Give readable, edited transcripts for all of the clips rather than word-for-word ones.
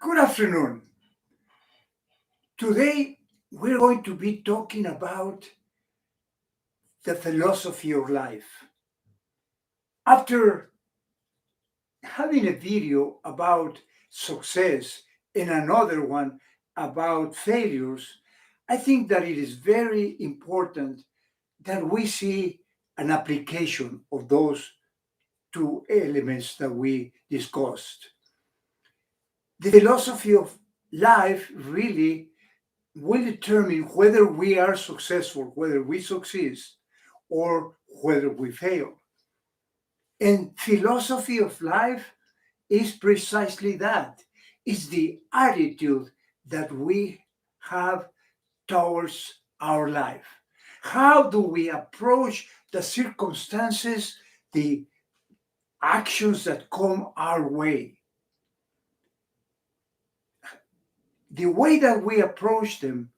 Good afternoon. Today we're going to be talking about the philosophy of life. After having a video about success and another one about failures, I think that it is very important that we see an application of those two elements that we discussed. The philosophy of life really will determine whether we are successful, whether we succeed, or whether we fail. And philosophy of life is precisely that. It's the attitude that we have towards our life. How do we approach the circumstances, the actions that come our way? The way that we approach them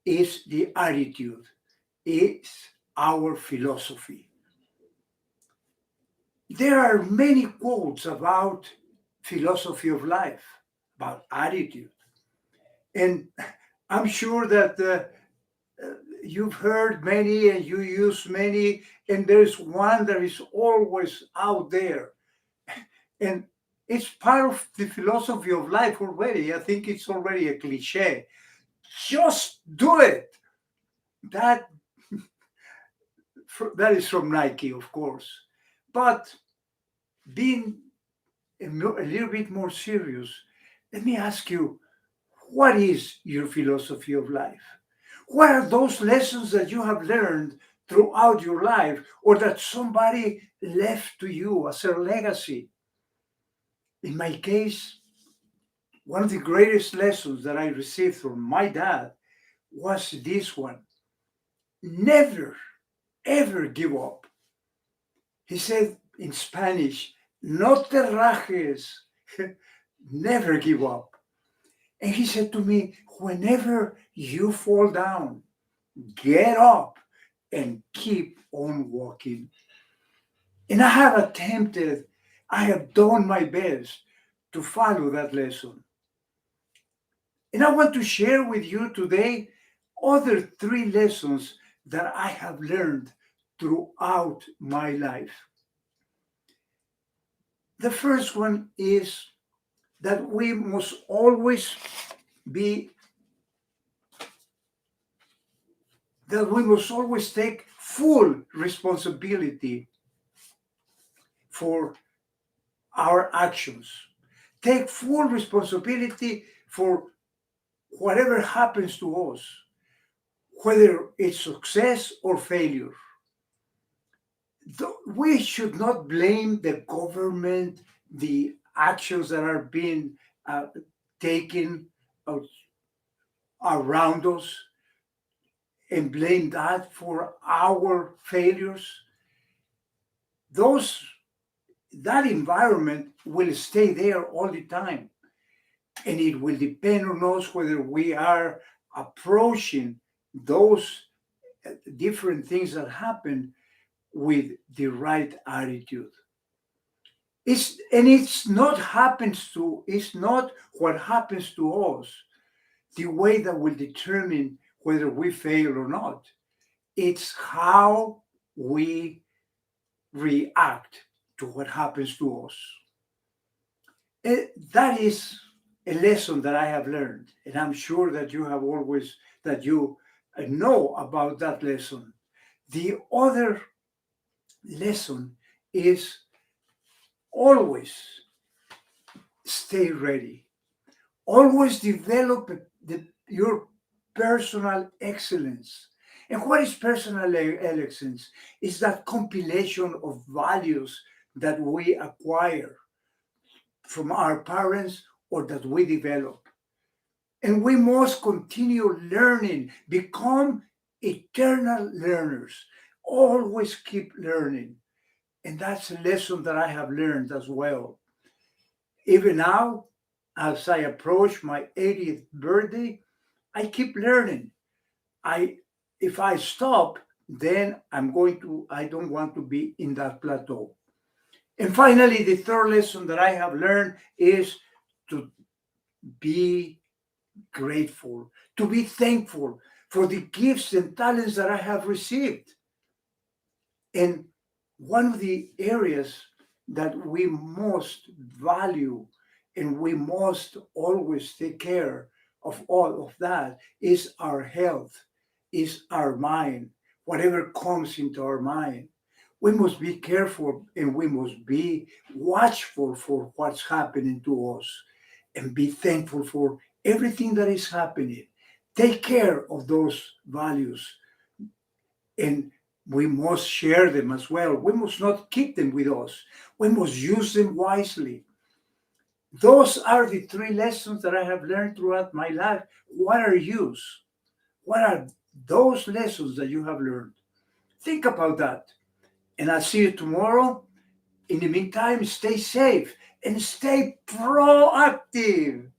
is the attitude, is our philosophy. There are many quotes about philosophy of life, about attitude. And I'm sure that you've heard many and you use many, and there's one that is always out there. And it's part of the philosophy of life already. I think it's already a cliche. Just do it. That that is from Nike, of course. But being a little bit more serious, let me ask you, what is your philosophy of life? What are those lessons that you have learned throughout your life or that somebody left to you as a legacy? In my case, one of the greatest lessons that I received from my dad was this one: never, ever give up. He said in Spanish, no te rajes, never give up. And he said to me, whenever you fall down, get up and keep on walking. And I have done my best to follow that lesson. And I want to share with you today other three lessons that I have learned throughout my life. The first one is that we must always be that we must always take full responsibility for our actions. Take full responsibility for whatever happens to us, whether it's success or failure. We should not blame the government, the actions that are being taken uh, around us, and blame that for our failures. Those that environment will stay there all the time, and it will depend on us whether we are approaching those different things that happen with the right attitude. It's not what happens to us the way that will determine whether we fail or not. It's how we react to what happens to us. That is a lesson that I have learned, and I'm sure that you have always that you know about that lesson. The other lesson is always stay ready. Always develop your personal excellence. And what is personal excellence? Is that compilation of values that we acquire from our parents or that we develop. And we must continue learning, become eternal learners, always keep learning. And that's a lesson that I have learned as well. Even now, as I approach my 80th birthday, I keep learning. I If I stop, then I don't want to be in that plateau. And finally, the third lesson that I have learned is to be grateful, to be thankful for the gifts and talents that I have received. And one of the areas that we most value and we must always take care of all of that is our health, is our mind, whatever comes into our mind. We must be careful and we must be watchful for what's happening to us and be thankful for everything that is happening. Take care of those values and we must share them as well. We must not keep them with us. We must use them wisely. Those are the three lessons that I have learned throughout my life. What are yours? What are those lessons that you have learned? Think about that. And I'll see you tomorrow. In the meantime, stay safe and stay proactive.